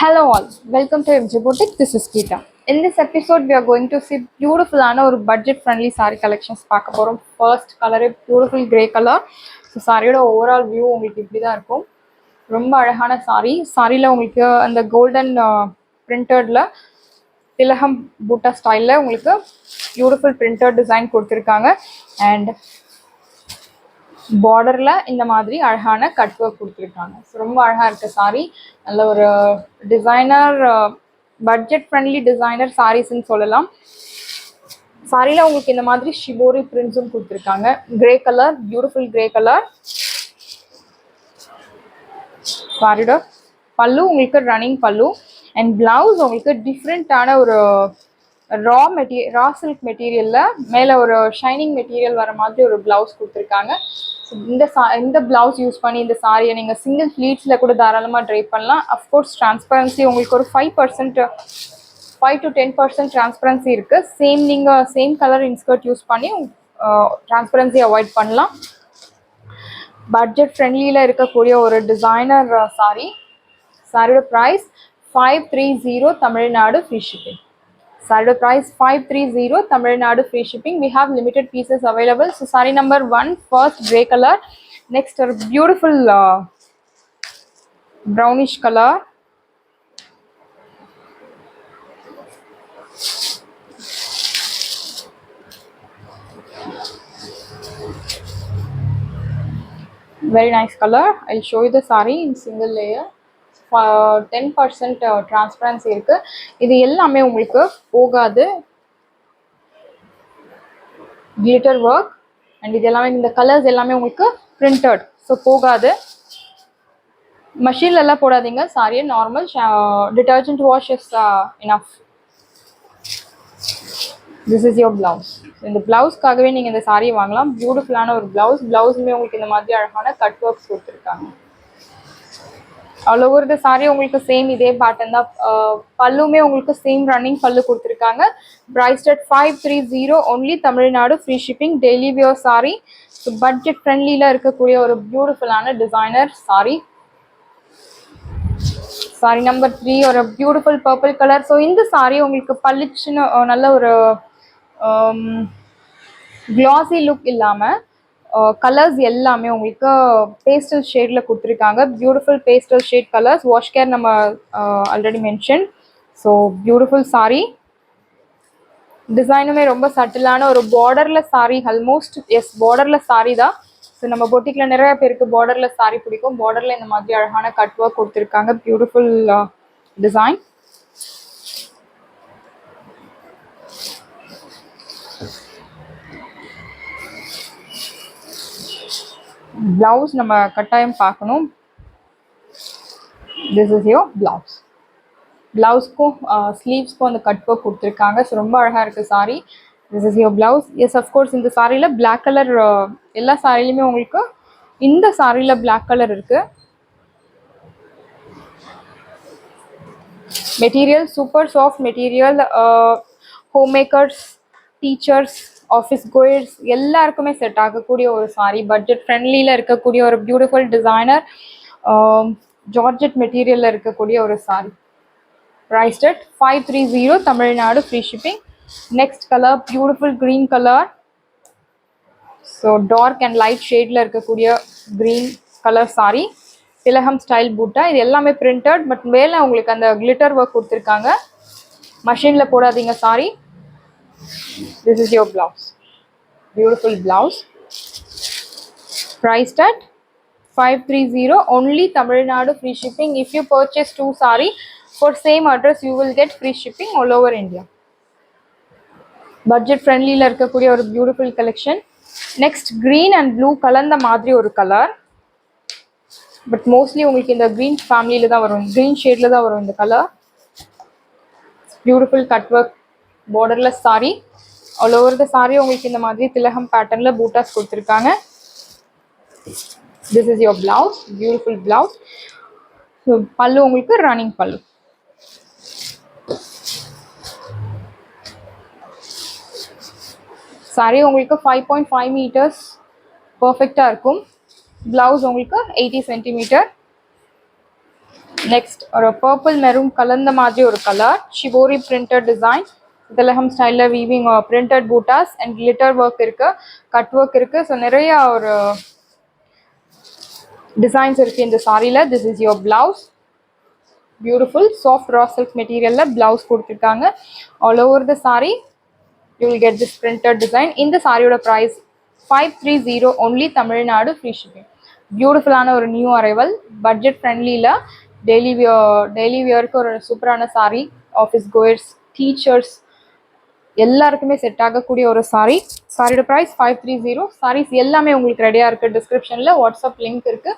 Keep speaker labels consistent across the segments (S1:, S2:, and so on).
S1: Hello all, welcome to MJ Boutique. This is Geeta. In this episode, we are going to see beautiful or budget-friendly saree collections. First color is beautiful grey color. So saree overall view உங்களுக்கு இப்படி தான் இருக்கும். ரொம்ப அழகான saree. சாரியில் உங்களுக்கு அந்த golden பிரிண்டட்ல திலகம் பூட்டா ஸ்டைலில் உங்களுக்கு பியூட்டிஃபுல் பிரிண்டட் டிசைன் கொடுத்துருக்காங்க. அண்ட் பார்டரில் இந்த மாதிரி அழகான கட் ஒர்க் கொடுத்துருக்காங்க. ஸோ ரொம்ப அழகாக இருக்குது சாரீ. நல்ல ஒரு டிசைனர் பட்ஜெட் ஃப்ரெண்ட்லி டிசைனர் சாரீஸ்ன்னு சொல்லலாம். சாரியில் உங்களுக்கு இந்த மாதிரி ஷிபோரி பிரிண்ட்ஸும் கொடுத்துருக்காங்க. Grey colour, beautiful grey colour. சாரியோட பல்லு உங்களுக்கு ரன்னிங் பல்லு. அண்ட் பிளவுஸ் உங்களுக்கு டிஃப்ரெண்ட்டான ஒரு ரா சில்க் மெட்டீரியலில் மேலே ஒரு ஷைனிங் மெட்டீரியல் வர மாதிரி ஒரு ப்ளவுஸ் கொடுத்துருக்காங்க. ஸோ இந்த ப்ளவுஸ் யூஸ் பண்ணி இந்த சாரியை நீங்கள் சிங்கிள் ஃப்ளீட்ஸில் கூட தாராளமாக ட்ரை பண்ணலாம். அஃப்கோர்ஸ் ட்ரான்ஸ்பரன்சி உங்களுக்கு ஒரு 5 to 10% ட்ரான்ஸ்பரன்சி இருக்குது. நீங்கள் சேம் கலர் இன்ஸ்கர்ட் யூஸ் பண்ணி ட்ரான்ஸ்பரன்சி அவாய்ட் பண்ணலாம். பட்ஜெட் ஃப்ரெண்ட்லியில் இருக்கக்கூடிய ஒரு டிசைனர் சாரியோட price 530 Tamil Nadu free shipping. Saree price 530 Tamil Nadu free shipping. We have limited pieces available. So saree number 1, first grey color. Next a beautiful brownish color. Very nice color. I'll show you the saree in single layer. 10% transparency இருக்கு. இது எல்லாமே உங்களுக்கு போகாது. Glitter work and இது எல்லாமே இந்த colours எல்லாமே உங்களுக்கு பிரிண்டட். ஸோ போகாது. மஷின்ல எல்லாம் போடாதீங்க. சாரியே normal detergent wash is enough. This is your blouse. இந்த பிளவுஸ்க்காகவே நீங்கள் இந்த சாரியை வாங்கலாம். பியூட்டிஃபுல்லான ஒரு பிளவுஸ். பிளவுஸுமே உங்களுக்கு இந்த மாதிரி அழகான கட் ஒர்க்ஸ் கொடுத்துருக்காங்க. ஆல் ஓவர் த சாரி உங்களுக்கு சேம் இதே பேட்டர்ன் தான். பல்லுமே உங்களுக்கு சேம் ரன்னிங் பல்லு கொடுத்துருக்காங்க. Price at 530 only Tamil Nadu free shipping. Daily wear sari. So budget ஃப்ரெண்ட்லியில் இருக்கக்கூடிய ஒரு beautiful designer sari. Sari number 3 ஒரு பியூட்டிஃபுல் பர்பிள் கலர். ஸோ இந்த சாரி உங்களுக்கு பளிச்சுன்னு நல்ல ஒரு கிளாசி லுக் இல்லாமல் கலர்ஸ் எல்லாமே உங்களுக்கு பேஸ்டல் ஷேடில் கொடுத்துருக்காங்க. Beautiful pastel shade colours. Wash care நம்ம already mention. So beautiful sari. டிசைனுமே ரொம்ப சட்டிலான ஒரு பார்டரில் சாரி. ஆல்மோஸ்ட் பார்டரில் சாரி தான். ஸோ நம்ம பொட்டிக்கில் நிறைய பேருக்கு பார்டரில் சாரி பிடிக்கும். பார்டரில் இந்த மாதிரி அழகான கட் ஒர்க் கொடுத்துருக்காங்க. Beautiful design. பிளவுஸ் நம்ம கட்டாயம் பார்க்கணும். This is your blouse. பிளவுஸ்க்கும் ஸ்லீவ்ஸ்க்கும் அந்த கட் ஒர்க் கொடுத்துருக்காங்க. ஸோ ரொம்ப அழகாக இருக்குது sari. This is your blouse. Yes of course இந்த சாரியில் பிளாக் கலர் எல்லா சாரிலையுமே உங்களுக்கு இந்த சாரியில் பிளாக் கலர் இருக்குது. Material super soft material. Home makers, teachers, office goers எல்லாருக்குமே செட் ஆகக்கூடிய ஒரு சாரி. பட்ஜெட் ஃப்ரெண்ட்லியில் இருக்கக்கூடிய ஒரு பியூட்டிஃபுல் டிசைனர் ஜார்ஜெட் மெட்டீரியலில் இருக்கக்கூடிய ஒரு sari. Priced at 530 Tamil Nadu free shipping. Next colour beautiful green colour. So dark and light ஷேடில் இருக்கக்கூடிய க்ரீன் கலர் சாரி. திலகம் ஸ்டைல் பூட்டா. இது எல்லாமே பிரிண்டட். பட் மேலே உங்களுக்கு அந்த கிளிட்டர் ஒர்க் கொடுத்துருக்காங்க. மஷினில் போடாதீங்க sorry. This is your blouse. Beautiful blouse. Priced at 530 only Tamil Nadu free shipping. If you purchase 2 saree for same address, you will get free shipping all over India. Budget friendly la irukkudiya or beautiful collection. Next green and blue kalanda madri or color. But mostly உங்களுக்கு இந்த green family la da varum. Green shade la da varum இந்த color. Beautiful cut work borderless saree. All over the sari உங்களுக்கு இந்த மாதிரி திலகம் பேட்டர்னில் பூட்டாஸ் கொடுத்துருக்காங்க. This is your blouse. Beautiful blouse. So பல்லு உங்களுக்கு ரன்னிங் பல்லு. சாரி உங்களுக்கு 5.5 மீட்டர்ஸ் பர்ஃபெக்டாக இருக்கும். பிளவுஸ் உங்களுக்கு 80 சென்டிமீட்டர். நெக்ஸ்ட் ஒரு பர்பிள் மெரூன் கலந்த மாதிரி ஒரு கலர் ஷிவோரி பிரிண்டட் டிசைன் இதெல்லாம் ஸ்டைலில் வீவிங் பிரிண்டட் பூட்டாஸ் அண்ட் கிளிட்டர் ஒர்க் இருக்கு, கட் ஒர்க் இருக்கு. ஸோ நிறைய ஒரு டிசைன்ஸ் இருக்கு இந்த சாரியில். This is your blouse. Beautiful soft raw silk மெட்டீரியலில் பிளவுஸ் கொடுத்துருக்காங்க. All over the sari you will get this printed design. இந்த சாரியோட price 530 only, Tamil Nadu, free shipping. பியூட்டிஃபுல்லான ஒரு நியூ அரைவல், பட்ஜெட் ஃப்ரெண்ட்லியில் டெய்லி வியருக்கு ஒரு சூப்பரான சாரி. ஆஃபீஸ் கோயர்ஸ், டீச்சர்ஸ் எல்லாருக்குமே செட் ஆகக்கூடிய ஒரு சாரி. சாரியோட ப்ரைஸ் 530. சாரீஸ் எல்லாமே உங்களுக்கு ரெடியாக இருக்குது. டிஸ்கிரிப்ஷனில் வாட்ஸ்அப் லிங்க் இருக்குது.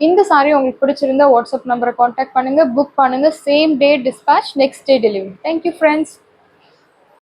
S1: இந்த சாரி உங்களுக்கு பிடிச்சிருந்தா வாட்ஸ்அப் நம்பரை காண்டாக்ட் பண்ணுங்கள், புக் பண்ணுங்கள். Same day dispatch, next day delivery. Thank you friends.